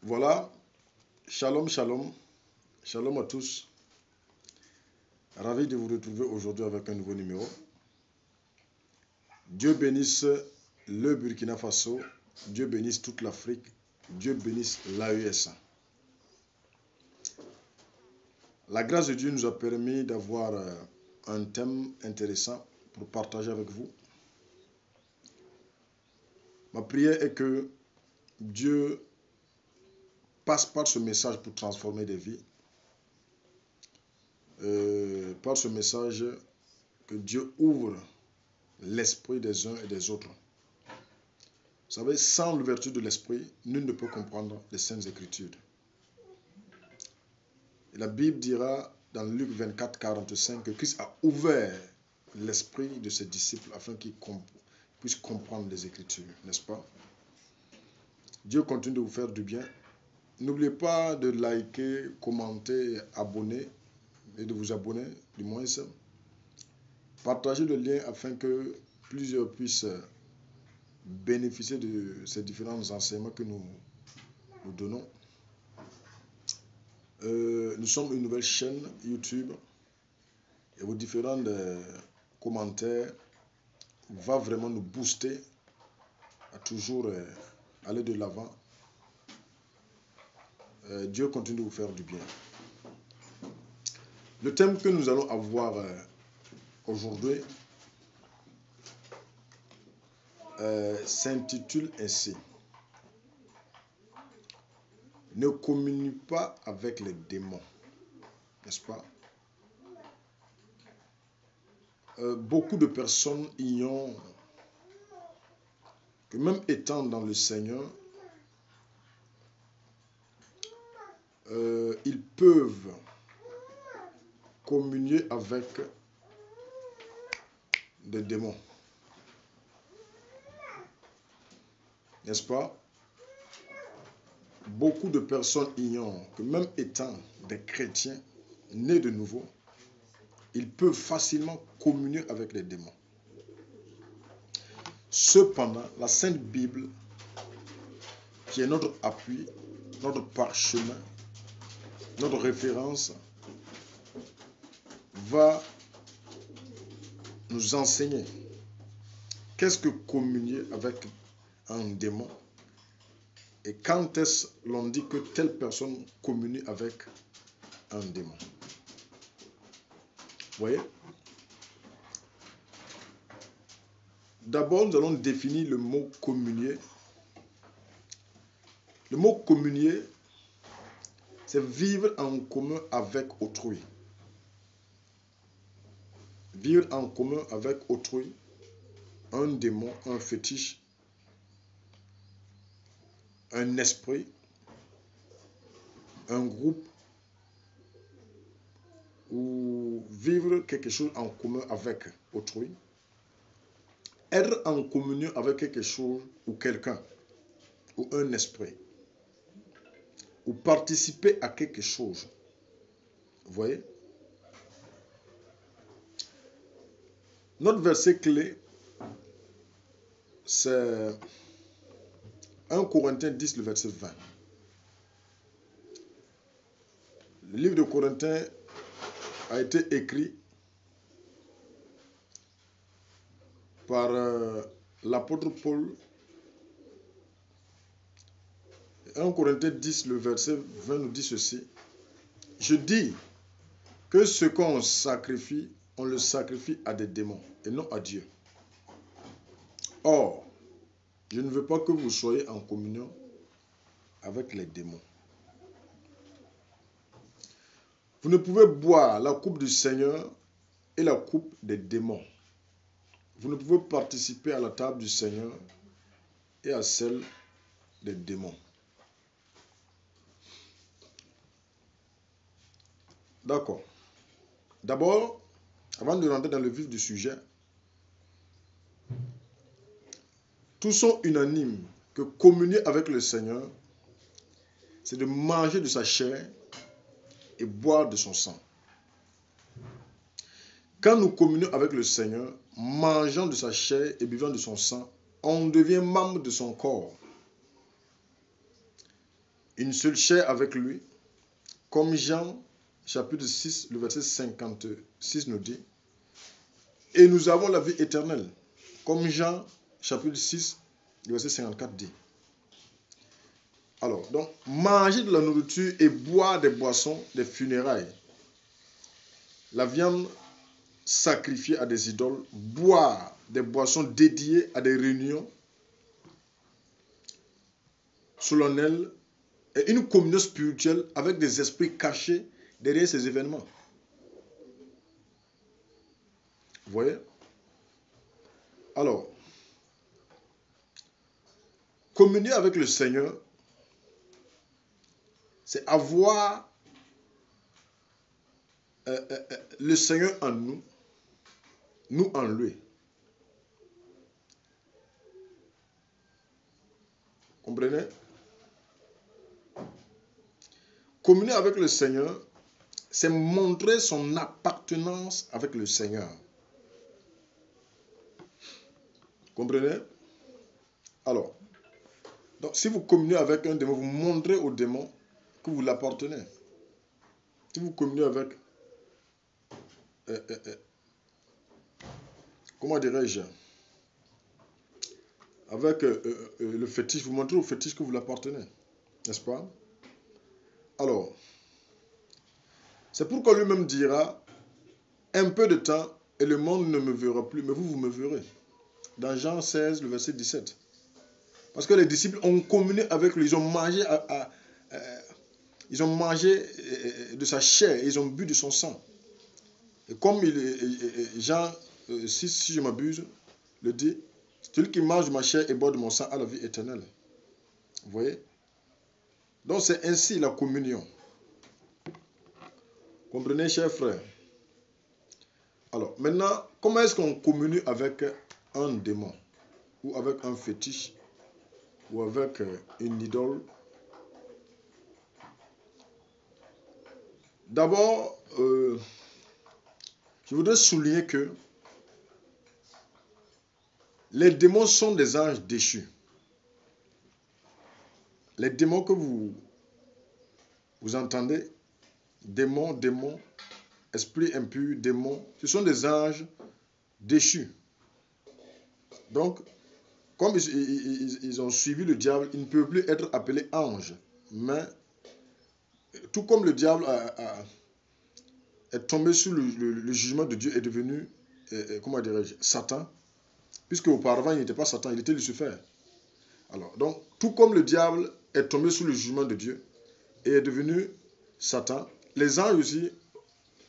Voilà, shalom, shalom, shalom à tous. Ravi de vous retrouver aujourd'hui avec un nouveau numéro. Dieu bénisse le Burkina Faso, Dieu bénisse toute l'Afrique, Dieu bénisse l'AES. La grâce de Dieu nous a permis d'avoir un thème intéressant pour partager avec vous. Ma prière est que Dieu passe par ce message pour transformer des vies. Par ce message, que Dieu ouvre l'esprit des uns et des autres. Vous savez, sans l'ouverture de l'esprit, nul ne peut comprendre les Saintes Écritures. Et la Bible dira dans Luc 24, 45 que Christ a ouvert l'esprit de ses disciples afin qu'ils puissent comprendre les Écritures, n'est-ce pas? Dieu continue de vous faire du bien. N'oubliez pas de liker, commenter, abonner et de vous abonner du moins. Partagez le lien afin que plusieurs puissent bénéficier de ces différents enseignements que nous donnons. Nous sommes une nouvelle chaîne YouTube et vos différents commentaires vont vraiment nous booster à toujours aller de l'avant. Dieu continue de vous faire du bien. Le thème que nous allons avoir aujourd'hui s'intitule ainsi: ne communie pas avec les démons, n'est-ce pas? Beaucoup de personnes ignorent que même étant dans le Seigneur, ils peuvent communier avec des démons, n'est-ce pas? Beaucoup de personnes ignorent que même étant des chrétiens nés de nouveau, ils peuvent facilement communier avec les démons. Cependant, la Sainte Bible, qui est notre appui, notre parchemin, notre référence, va nous enseigner qu'est-ce que communier avec un démon et quand est-ce l'on dit que telle personne communie avec un démon. Vous voyez? D'abord, nous allons définir le mot communier. Le mot communier, c'est vivre en commun avec autrui. Vivre en commun avec autrui, un démon, un fétiche, un esprit, un groupe, ou vivre quelque chose en commun avec autrui. Être en communion avec quelque chose ou quelqu'un, ou un esprit, ou participer à quelque chose. Vous voyez? Notre verset clé, c'est 1 Corinthiens 10, le verset 20. Le livre de Corinthiens a été écrit par l'apôtre Paul. 1 Corinthiens 10, le verset 20 nous dit ceci: je dis que ce qu'on sacrifie, on le sacrifie à des démons et non à Dieu. Or, je ne veux pas que vous soyez en communion avec les démons. Vous ne pouvez boire la coupe du Seigneur et la coupe des démons. Vous ne pouvez participer à la table du Seigneur et à celle des démons. D'accord. D'abord, avant de rentrer dans le vif du sujet, tous sont unanimes que communier avec le Seigneur, c'est de manger de sa chair et boire de son sang. Quand nous communions avec le Seigneur, mangeant de sa chair et buvant de son sang, on devient membre de son corps. une seule chair avec lui, comme Jean chapitre 6, le verset 56 nous dit, et nous avons la vie éternelle, comme Jean chapitre 6, le verset 54 dit. Alors, donc, manger de la nourriture et boire des boissons des funérailles, la viande sacrifiée à des idoles, boire des boissons dédiées à des réunions solennelles et une communion spirituelle avec des esprits cachés derrière ces événements. Vous voyez? Alors, communier avec le Seigneur, c'est avoir le Seigneur en nous, nous en lui. Comprenez? Communier avec le Seigneur, c'est montrer son appartenance avec le Seigneur. Comprenez? Alors, donc, si vous communiez avec un démon, vous montrez au démon que vous l'appartenez. Si vous communiez avec, comment dirais-je, avec le fétiche, vous montrez au fétiche que vous l'appartenez. N'est-ce pas? Alors, c'est pourquoi lui-même dira, un peu de temps et le monde ne me verra plus, mais vous, vous me verrez. Dans Jean 16, le verset 17. Parce que les disciples ont communié avec lui, ils ont mangé de sa chair, ils ont bu de son sang. Et comme Jean 6, si je m'abuse, le dit, celui qui mange de ma chair et boit de mon sang a la vie éternelle. Vous voyez? Donc c'est ainsi la communion. Comprenez, chers frères? Alors, maintenant, comment est-ce qu'on communie avec un démon, ou avec un fétiche, ou avec une idole? D'abord, je voudrais souligner que les démons sont des anges déchus. Les démons que vous entendez, démons, esprit impur, démons, ce sont des anges déchus. Donc, comme ils ont suivi le diable, ils ne peuvent plus être appelés anges. Mais, tout comme le diable est tombé sous le jugement de Dieu, est devenu, comment dirais-je, Satan, puisque auparavant il n'était pas Satan, il était Lucifer. Alors, donc, tout comme le diable est tombé sous le jugement de Dieu et est devenu Satan, les anges aussi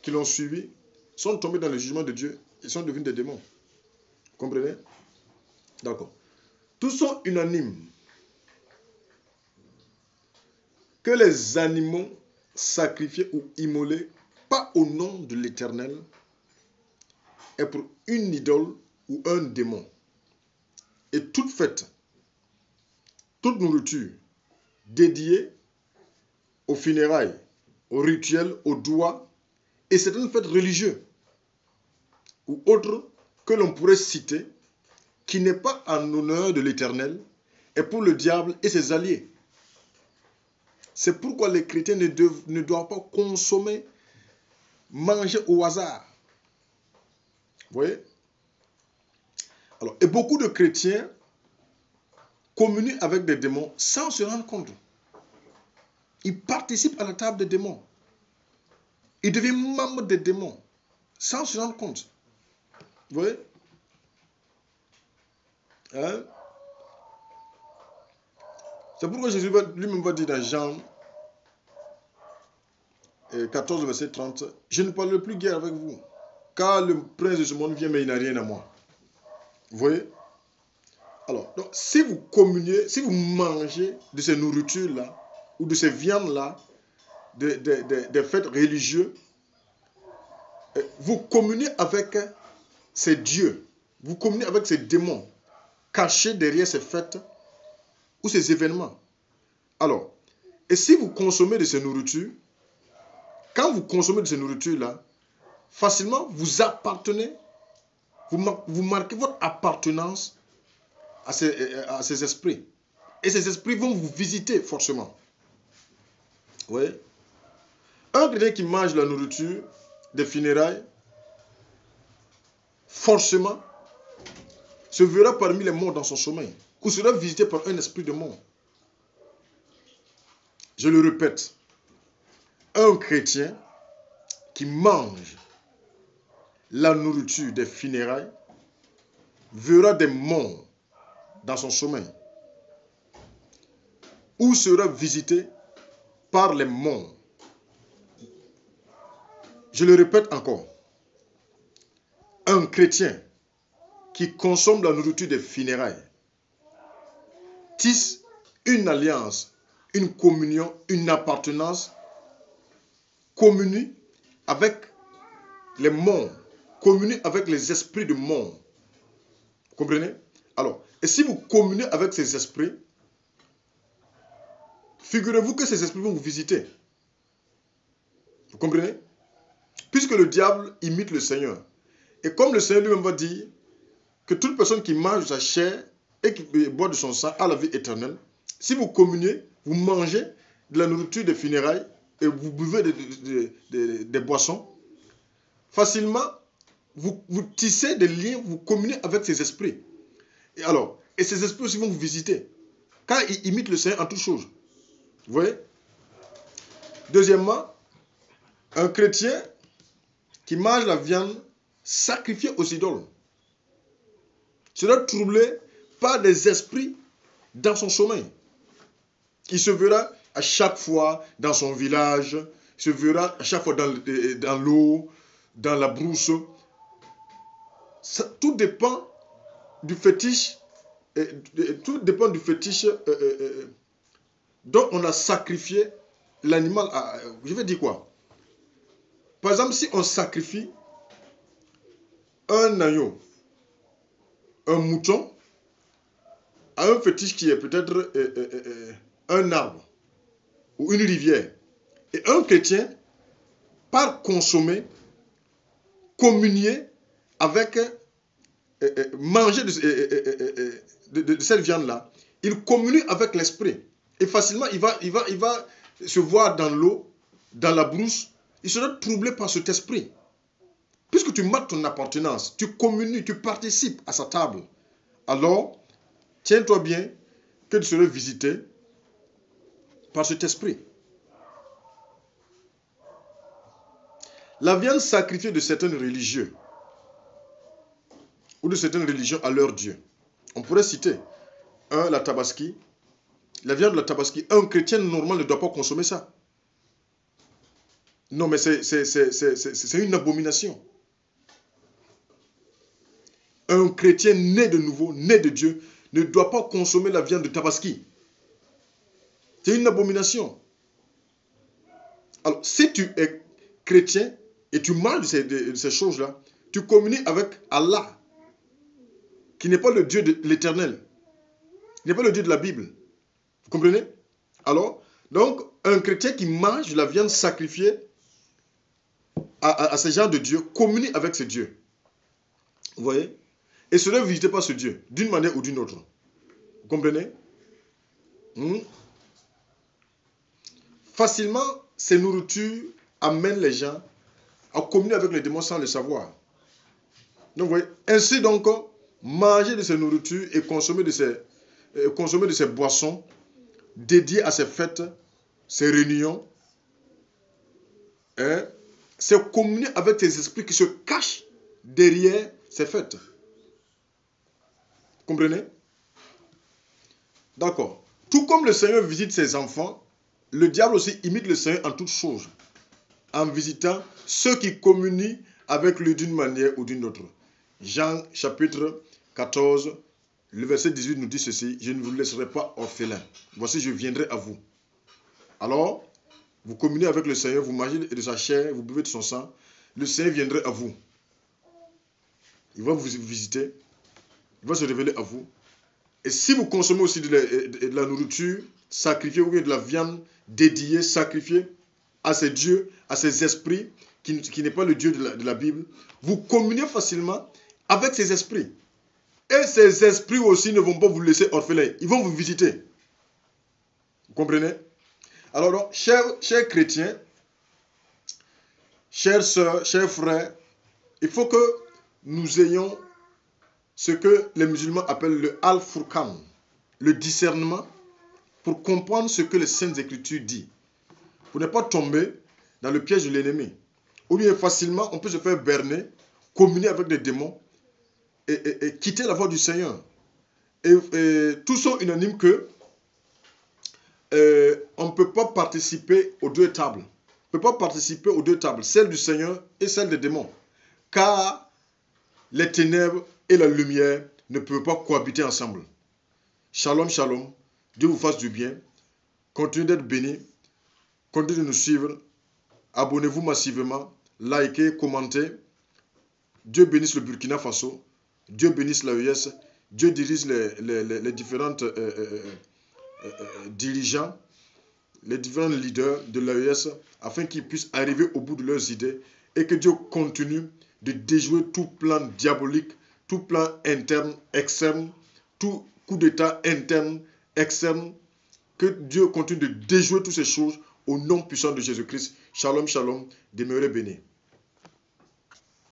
qui l'ont suivi sont tombés dans le jugement de Dieu, ils sont devenus des démons. Vous comprenez? D'accord. Tous sont unanimes que les animaux sacrifiés ou immolés, pas au nom de l'Éternel, est pour une idole ou un démon. Et toute fête, toute nourriture dédiée aux funérailles, aux rituels, aux doigts et certaines fêtes religieuses ou autres que l'on pourrait citer, qui n'est pas en honneur de l'Éternel, est pour le diable et ses alliés. C'est pourquoi les chrétiens ne doivent pas consommer, manger au hasard. Vous voyez? Alors, et beaucoup de chrétiens communient avec des démons sans se rendre compte. Ils participent à la table des démons. Ils deviennent membres des démons sans se rendre compte. Vous voyez? Hein? C'est pourquoi Jésus lui-même va dire dans Jean 14, verset 30, « Je ne parlerai plus guère avec vous, car le prince de ce monde vient, mais il n'a rien à moi. » Vous voyez? Alors, donc, si vous communiez, si vous mangez de ces nourritures-là, ou de ces viandes-là, des fêtes religieuses, vous communiez avec ces dieux, vous communiez avec ces démons cachés derrière ces fêtes ou ces événements. Alors, et si vous consommez de ces nourritures, quand vous consommez de ces nourritures-là, facilement vous appartenez, vous marquez votre appartenance à ces esprits. Et ces esprits vont vous visiter forcément. Oui. Un chrétien qui mange la nourriture des funérailles, forcément, se verra parmi les morts dans son sommeil, ou sera visité par un esprit de mort. Je le répète, un chrétien qui mange la nourriture des funérailles verra des morts dans son sommeil, ou sera visité par les morts. Je le répète encore, un chrétien qui consomme la nourriture des funérailles tisse une alliance, une communion, une appartenance, communie avec les morts, communie avec les esprits de mort. Vous comprenez? Alors, et si vous communiez avec ces esprits, figurez-vous que ces esprits vont vous visiter. Vous comprenez? Puisque le diable imite le Seigneur. Et comme le Seigneur lui-même va dire que toute personne qui mange de sa chair et qui boit de son sang a la vie éternelle, si vous communiez, vous mangez de la nourriture des funérailles et vous buvez des boissons, facilement, vous tissez des liens, vous communiez avec ces esprits. Et ces esprits aussi vont vous visiter, car ils imitent le Seigneur en toutes choses. Vous voyez? Deuxièmement, un chrétien qui mange la viande sacrifiée aux idoles sera troublé par des esprits dans son sommeil. Il se verra à chaque fois dans son village, il se verra à chaque fois dans l'eau, dans la brousse. Tout dépend du fétiche, dont on a sacrifié l'animal. Je vais dire quoi? Par exemple, si on sacrifie un agneau, un mouton, à un fétiche qui est peut-être un arbre ou une rivière, et un chrétien part consommer, communier avec, manger de cette viande-là, il communie avec l'esprit. Et facilement, il va se voir dans l'eau, dans la brousse, il sera troublé par cet esprit. Puisque tu marques ton appartenance, tu communies, tu participes à sa table, alors, tiens-toi bien que tu seras visité par cet esprit. La viande sacrifiée de certains religieux ou de certaines religions à leur Dieu. On pourrait citer la tabaski. La viande de la tabaski, un chrétien normal ne doit pas consommer ça. Non, mais c'est une abomination. Un chrétien né de nouveau, né de Dieu, ne doit pas consommer la viande de tabaski. C'est une abomination. Alors, si tu es chrétien et tu manges de ces choses-là, tu communies avec Allah, qui n'est pas le Dieu de l'Éternel, qui n'est pas le Dieu de la Bible. Vous comprenez? Alors, donc, un chrétien qui mange de la viande sacrifiée à ce genre de Dieu, communie avec ce Dieu. Vous voyez? Et sera visité par ce Dieu, d'une manière ou d'une autre. Vous comprenez? Facilement, ces nourritures amènent les gens à communier avec les démons sans le savoir. Donc, vous voyez? Ainsi donc, manger de ces nourritures et consommer de ces boissons dédiées à ces fêtes, ces réunions, c'est communier avec ces esprits qui se cachent derrière ces fêtes. Vous comprenez? D'accord. Tout comme le Seigneur visite ses enfants, le diable aussi imite le Seigneur en toutes choses, en visitant ceux qui communient avec lui d'une manière ou d'une autre. Jean chapitre 14, le verset 18 nous dit ceci: je ne vous laisserai pas orphelins. Voici, je viendrai à vous. Alors, vous communiez avec le Seigneur, vous mangez de sa chair, vous buvez de son sang, le Seigneur viendrait à vous. Il va vous visiter, il va se révéler à vous. Et si vous consommez aussi de la nourriture sacrifiée ou bien de la viande dédiée, sacrifiée à ces dieux, à ces esprits, qui n'est pas le Dieu de la Bible, vous communiez facilement avec ces esprits. Et ces esprits aussi ne vont pas vous laisser orphelins, ils vont vous visiter. Vous comprenez? Alors, donc, chers chrétiens, chères sœurs, chers frères, il faut que nous ayons ce que les musulmans appellent le al-furqan, le discernement, pour comprendre ce que les Saintes Écritures disent, pour ne pas tomber dans le piège de l'ennemi. Ou bien facilement, on peut se faire berner, communier avec des démons et quitter la voie du Seigneur. Et tous sont unanimes que on ne peut pas participer aux deux tables. On ne peut pas participer aux deux tables, celle du Seigneur et celle des démons. Car les ténèbres et la lumière ne peuvent pas cohabiter ensemble. Shalom, shalom. Dieu vous fasse du bien. Continuez d'être bénis. Continuez de nous suivre. Abonnez-vous massivement. Likez, commentez. Dieu bénisse le Burkina Faso. Dieu bénisse l'AES. Dieu dirige les différentes dirigeants, les différents leaders de l'AES, afin qu'ils puissent arriver au bout de leurs idées et que Dieu continue de déjouer tout plan diabolique, tout plan interne, externe, tout coup d'état interne, externe, que Dieu continue de déjouer toutes ces choses au nom puissant de Jésus-Christ. Shalom, shalom, demeurez bénis.